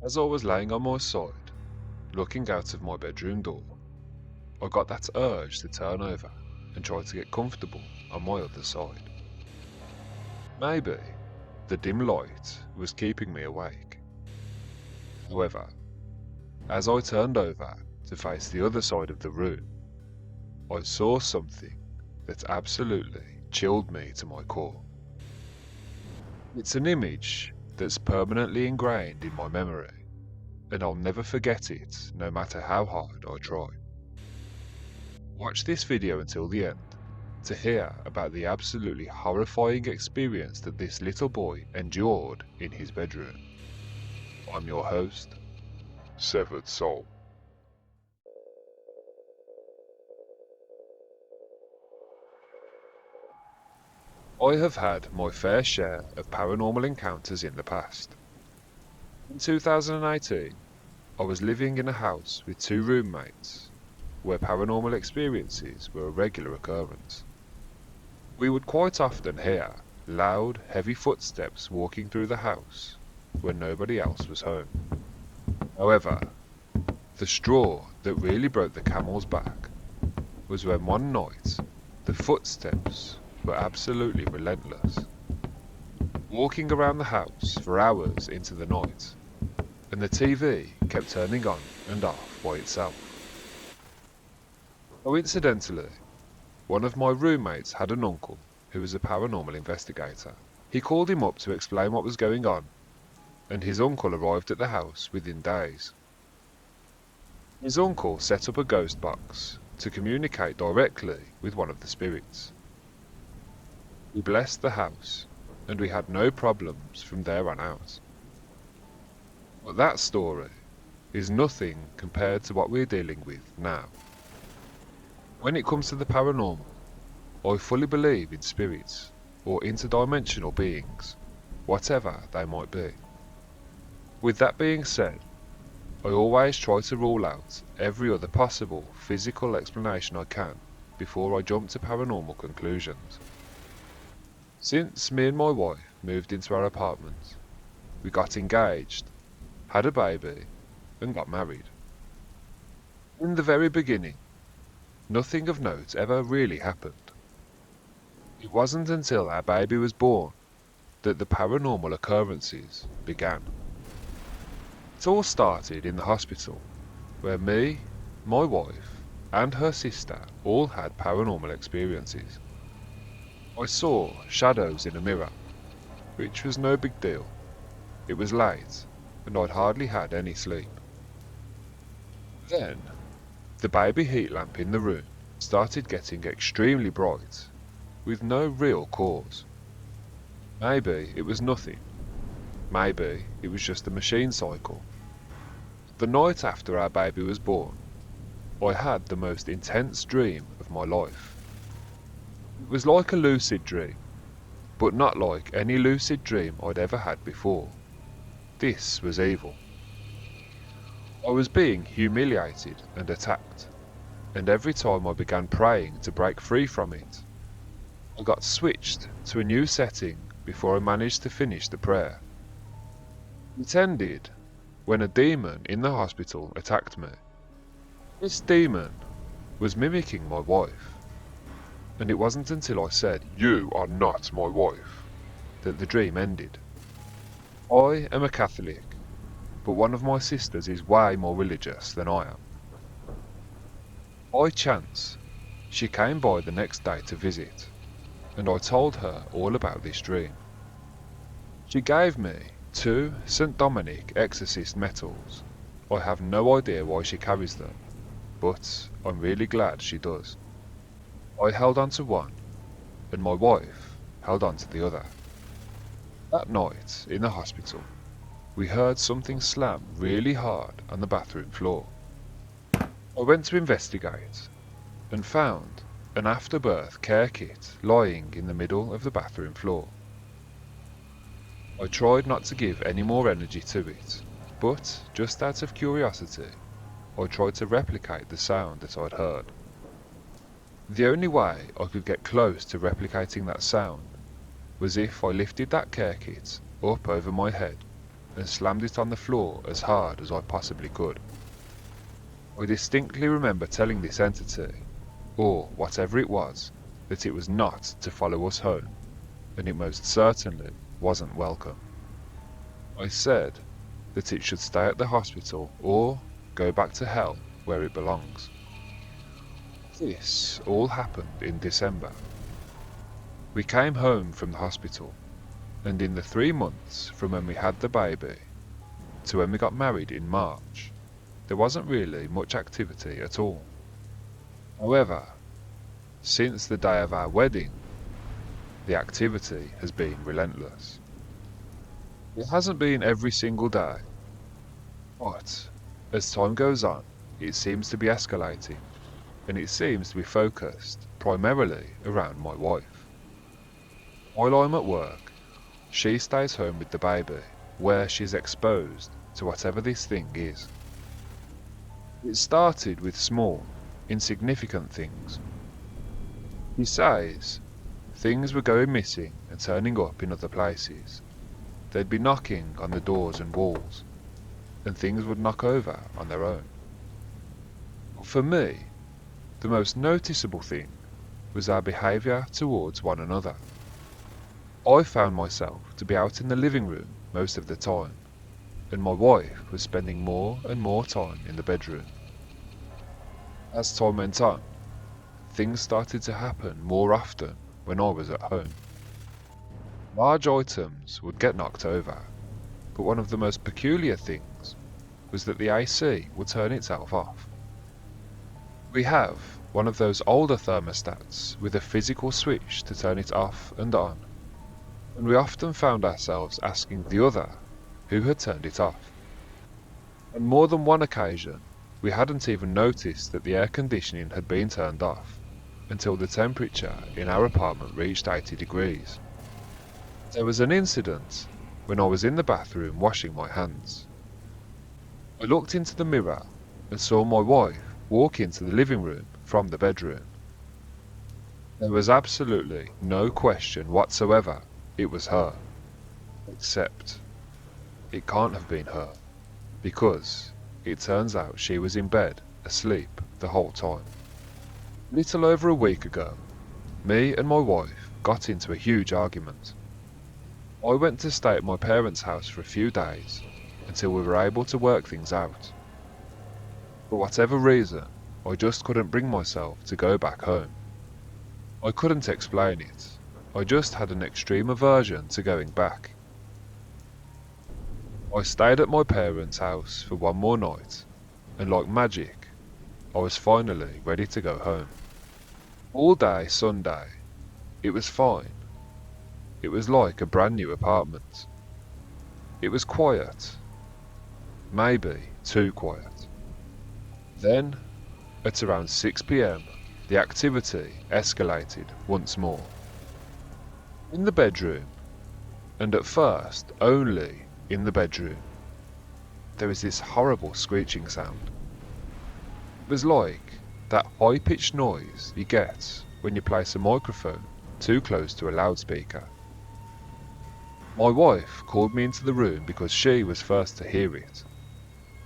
As I was laying on my side, looking out of my bedroom door, I got that urge to turn over and try to get comfortable on my other side. Maybe the dim light was keeping me awake. However, as I turned over to face the other side of the room, I saw something that absolutely chilled me to my core. It's an image that's permanently ingrained in my memory, and I'll never forget it no matter how hard I try. Watch this video until the end to hear about the absolutely horrifying experience that this little boy endured in his bedroom. I'm your host, Severed Soul. I have had my fair share of paranormal encounters in the past. In 2018, I was living in a house with two roommates where paranormal experiences were a regular occurrence. We would quite often hear loud, heavy footsteps walking through the house when nobody else was home. However, the straw that really broke the camel's back was when one night the footsteps were absolutely relentless, walking around the house for hours into the night, and the TV kept turning on and off by itself. Coincidentally, one of my roommates had an uncle who was a paranormal investigator. He called him up to explain what was going on, and his uncle arrived at the house within days. His uncle set up a ghost box to communicate directly with one of the spirits. He blessed the house, and we had no problems from there on out. But that story is nothing compared to what we're dealing with now. When it comes to the paranormal, I fully believe in spirits or interdimensional beings, whatever they might be. With that being said, I always try to rule out every other possible physical explanation I can before I jump to paranormal conclusions. Since me and my wife moved into our apartment, we got engaged, had a baby, and got married. In the very beginning, nothing of note ever really happened. It wasn't until our baby was born that the paranormal occurrences began. It all started in the hospital, where me, my wife, and her sister all had paranormal experiences. I saw shadows in a mirror, which was no big deal. It was late, and I'd hardly had any sleep. Then, the baby heat lamp in the room started getting extremely bright, with no real cause. Maybe it was nothing. Maybe it was just a machine cycle. The night after our baby was born, I had the most intense dream of my life. It was like a lucid dream, but not like any lucid dream I'd ever had before. This was evil. I was being humiliated and attacked, and every time I began praying to break free from it, I got switched to a new setting before I managed to finish the prayer. It ended when a demon in the hospital attacked me. This demon was mimicking my wife, and it wasn't until I said, "You are not my wife," that the dream ended. I am a Catholic, but one of my sisters is way more religious than I am. By chance, she came by the next day to visit, and I told her all about this dream. She gave me 2 St. Dominic exorcist medals. I have no idea why she carries them, but I'm really glad she does. I held on to one, and my wife held on to the other. That night, in the hospital, we heard something slam really hard on the bathroom floor. I went to investigate, and found an afterbirth care kit lying in the middle of the bathroom floor. I tried not to give any more energy to it, but just out of curiosity, I tried to replicate the sound that I'd heard. The only way I could get close to replicating that sound was if I lifted that care kit up over my head and slammed it on the floor as hard as I possibly could. I distinctly remember telling this entity, or whatever it was, that it was not to follow us home, and it most certainly wasn't welcome. I said that it should stay at the hospital or go back to hell where it belongs. This all happened in December. We came home from the hospital, and in the 3 months from when we had the baby to when we got married in March, there wasn't really much activity at all. However, since the day of our wedding, the activity has been relentless. It hasn't been every single day, but as time goes on, it seems to be escalating, and it seems to be focused primarily around my wife. While I'm at work, she stays home with the baby, where she's exposed to whatever this thing is. It started with small, insignificant things. He says things were going missing and turning up in other places. They'd be knocking on the doors and walls, and things would knock over on their own. But for me, the most noticeable thing was our behaviour towards one another. I found myself to be out in the living room most of the time, and my wife was spending more and more time in the bedroom. As time went on, things started to happen more often when I was at home. Large items would get knocked over, but one of the most peculiar things was that the AC would turn itself off. We have one of those older thermostats with a physical switch to turn it off and on, and we often found ourselves asking the other who had turned it off. On more than one occasion, we hadn't even noticed that the air conditioning had been turned off until the temperature in our apartment reached 80 degrees. There was an incident when I was in the bathroom washing my hands. I looked into the mirror and saw my wife walk into the living room from the bedroom. There was absolutely no question whatsoever it was her, except it can't have been her, because it turns out she was in bed, asleep the whole time. Little over a week ago, me and my wife got into a huge argument. I went to stay at my parents' house for a few days until we were able to work things out. For whatever reason, I just couldn't bring myself to go back home. I couldn't explain it. I just had an extreme aversion to going back. I stayed at my parents' house for one more night, and like magic, I was finally ready to go home. All day Sunday, it was fine. It was like a brand new apartment. It was quiet. Maybe too quiet. Then, at around 6 PM, the activity escalated once more. In the bedroom, and at first only in the bedroom, there was this horrible screeching sound. It was like that high-pitched noise you get when you place a microphone too close to a loudspeaker. My wife called me into the room because she was first to hear it,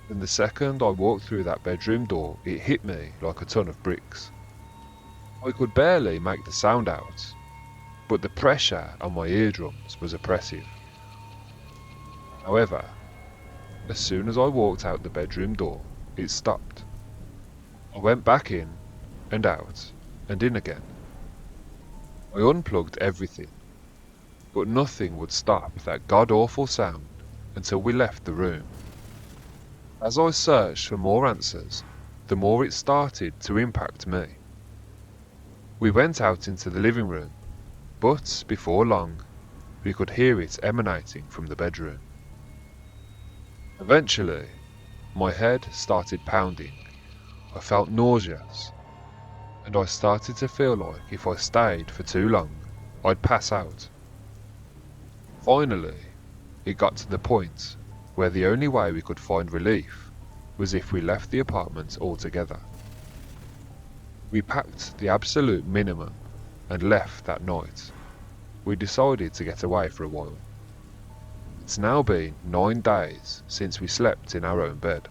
and the second I walked through that bedroom door, it hit me like a ton of bricks. I could barely make the sound out, but the pressure on my eardrums was oppressive. However, as soon as I walked out the bedroom door, it stopped. I went back in, and out, and in again. I unplugged everything, but nothing would stop that god-awful sound until we left the room. As I searched for more answers, the more it started to impact me. We went out into the living room, but before long, we could hear it emanating from the bedroom. Eventually, my head started pounding. I felt nauseous, and I started to feel like if I stayed for too long, I'd pass out. Finally, it got to the point where the only way we could find relief was if we left the apartment altogether. We packed the absolute minimum and left that night. We decided to get away for a while. It's now been 9 days since we slept in our own bed.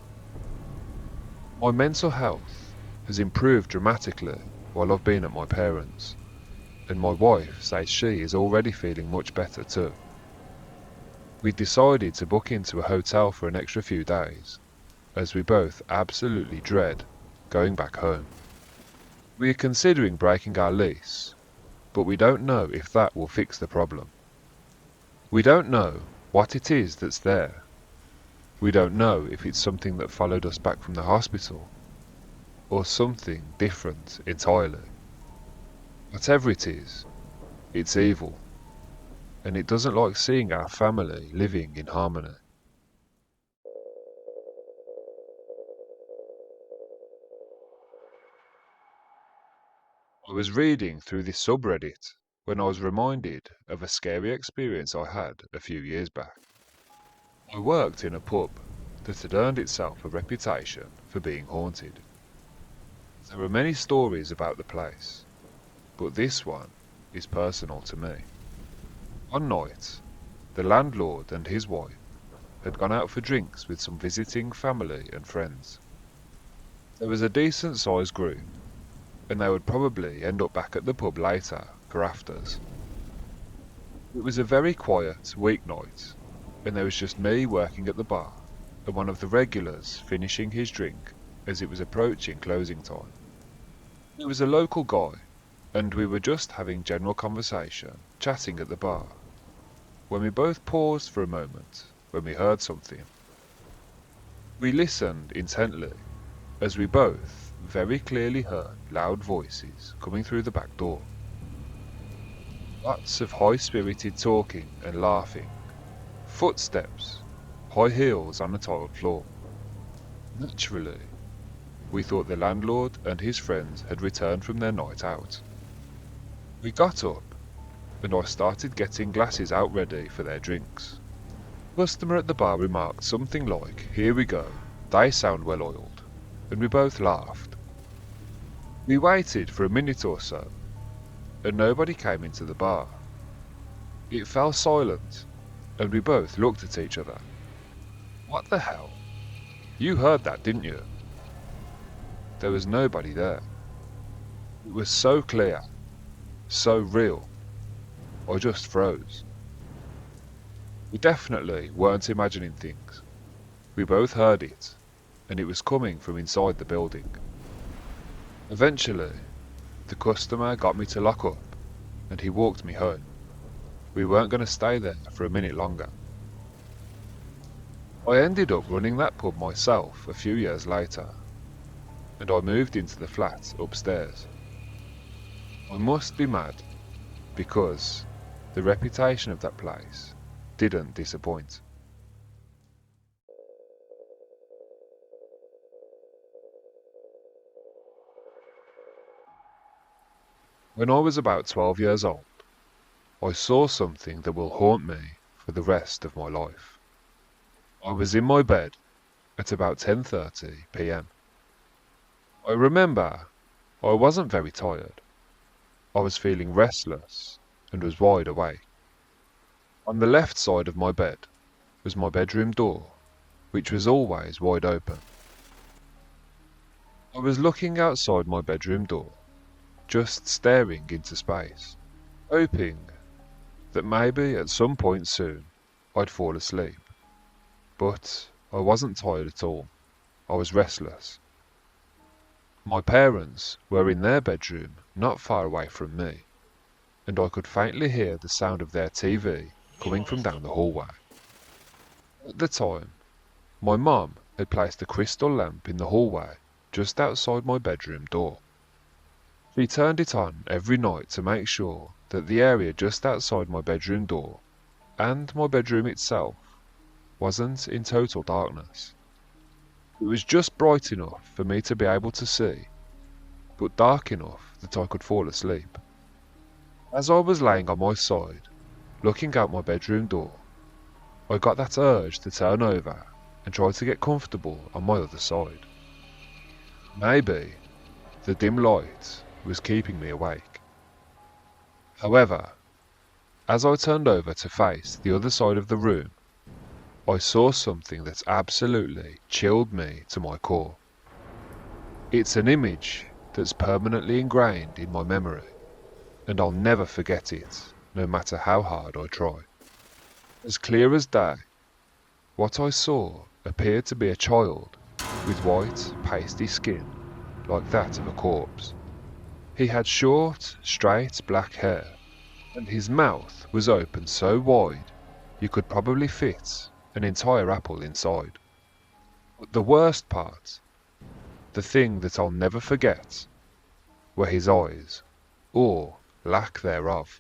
My mental health has improved dramatically while I've been at my parents', and my wife says she is already feeling much better too. We decided to book into a hotel for an extra few days, as we both absolutely dread going back home. We are considering breaking our lease, but we don't know if that will fix the problem. We don't know what it is that's there. We don't know if it's something that followed us back from the hospital, or something different entirely. Whatever it is, it's evil, and it doesn't like seeing our family living in harmony. I was reading through this subreddit when I was reminded of a scary experience I had a few years back. I worked in a pub that had earned itself a reputation for being haunted. There are many stories about the place, but this one is personal to me. One night, the landlord and his wife had gone out for drinks with some visiting family and friends. There was a decent sized group, and they would probably end up back at the pub later for afters. It was a very quiet weeknight, and there was just me working at the bar and one of the regulars finishing his drink as it was approaching closing time. It was a local guy, and we were just having general conversation, chatting at the bar, when we both paused for a moment when we heard something. We listened intently as we both very clearly heard loud voices coming through the back door. Lots of high-spirited talking and laughing, footsteps, high heels on the tiled floor. Naturally, we thought the landlord and his friends had returned from their night out. We got up, and I started getting glasses out ready for their drinks. The customer at the bar remarked something like, "Here we go, they sound well oiled," and we both laughed. We waited for a minute or so, and nobody came into the bar. It fell silent, and we both looked at each other. "What the hell? You heard that, didn't you?" There was nobody there. It was so clear, so real. I just froze. We definitely weren't imagining things. We both heard it, and it was coming from inside the building. Eventually, the customer got me to lock up, and he walked me home. We weren't going to stay there for a minute longer. I ended up running that pub myself a few years later, and I moved into the flat upstairs. I must be mad, because the reputation of that place didn't disappoint. When I was about 12 years old, I saw something that will haunt me for the rest of my life. I was in my bed at about 10:30 p.m. I remember I wasn't very tired. I was feeling restless and was wide awake. On the left side of my bed was my bedroom door, which was always wide open. I was looking outside my bedroom door, just staring into space, hoping that maybe at some point soon I'd fall asleep. But I wasn't tired at all. I was restless. My parents were in their bedroom not far away from me, and I could faintly hear the sound of their TV coming from down the hallway. At the time, my mum had placed a crystal lamp in the hallway just outside my bedroom door. She turned it on every night to make sure that the area just outside my bedroom door, and my bedroom itself, wasn't in total darkness. It was just bright enough for me to be able to see, but dark enough that I could fall asleep. As I was laying on my side, looking out my bedroom door, I got that urge to turn over and try to get comfortable on my other side. Maybe the dim light was keeping me awake. However, as I turned over to face the other side of the room, I saw something that absolutely chilled me to my core. It's an image that's permanently ingrained in my memory, and I'll never forget it, no matter how hard I try. As clear as day, what I saw appeared to be a child with white, pasty skin, like that of a corpse. He had short, straight black hair, and his mouth was open so wide you could probably fit an entire apple inside. But the worst part, the thing that I'll never forget, were his eyes, or lack thereof.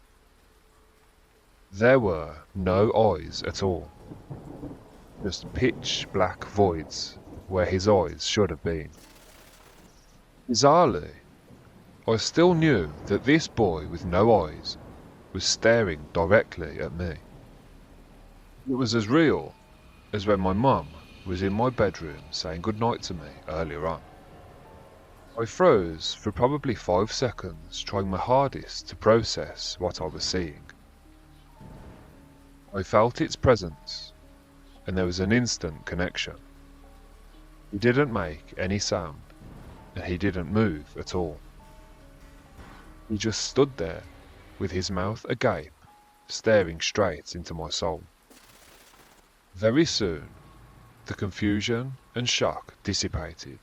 There were no eyes at all, just pitch black voids where his eyes should have been. Bizarrely, I still knew that this boy with no eyes was staring directly at me. It was as real as when my mum was in my bedroom saying goodnight to me earlier on. I froze for probably 5 seconds, trying my hardest to process what I was seeing. I felt its presence, and there was an instant connection. He didn't make any sound, and he didn't move at all. He just stood there, with his mouth agape, staring straight into my soul. Very soon, the confusion and shock dissipated,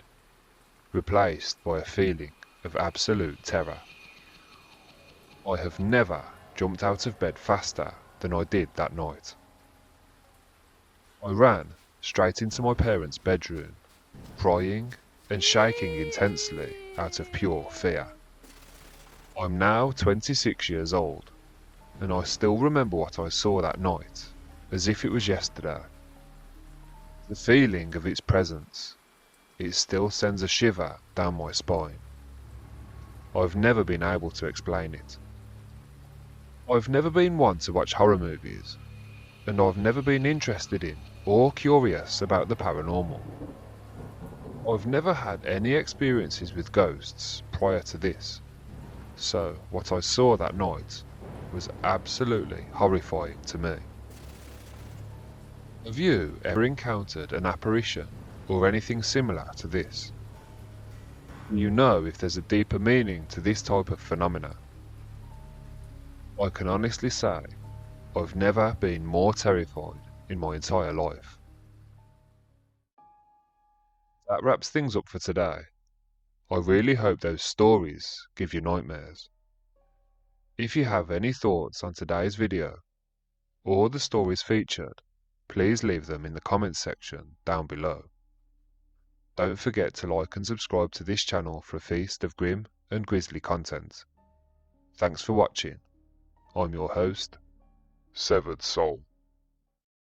replaced by a feeling of absolute terror. I have never jumped out of bed faster than I did that night. I ran straight into my parents' bedroom, crying and shaking intensely out of pure fear. I'm now 26 years old, and I still remember what I saw that night, as if it was yesterday. The feeling of its presence, it still sends a shiver down my spine. I've never been able to explain it. I've never been one to watch horror movies, and I've never been interested in or curious about the paranormal. I've never had any experiences with ghosts prior to this, so what I saw that night was absolutely horrifying to me. Have you ever encountered an apparition or anything similar to this? Do you know if there's a deeper meaning to this type of phenomena? I can honestly say I've never been more terrified in my entire life. That wraps things up for today. I really hope those stories give you nightmares. If you have any thoughts on today's video, or the stories featured, please leave them in the comments section down below. Don't forget to like and subscribe to this channel for a feast of grim and grisly content. Thanks for watching. I'm your host, Severed Soul.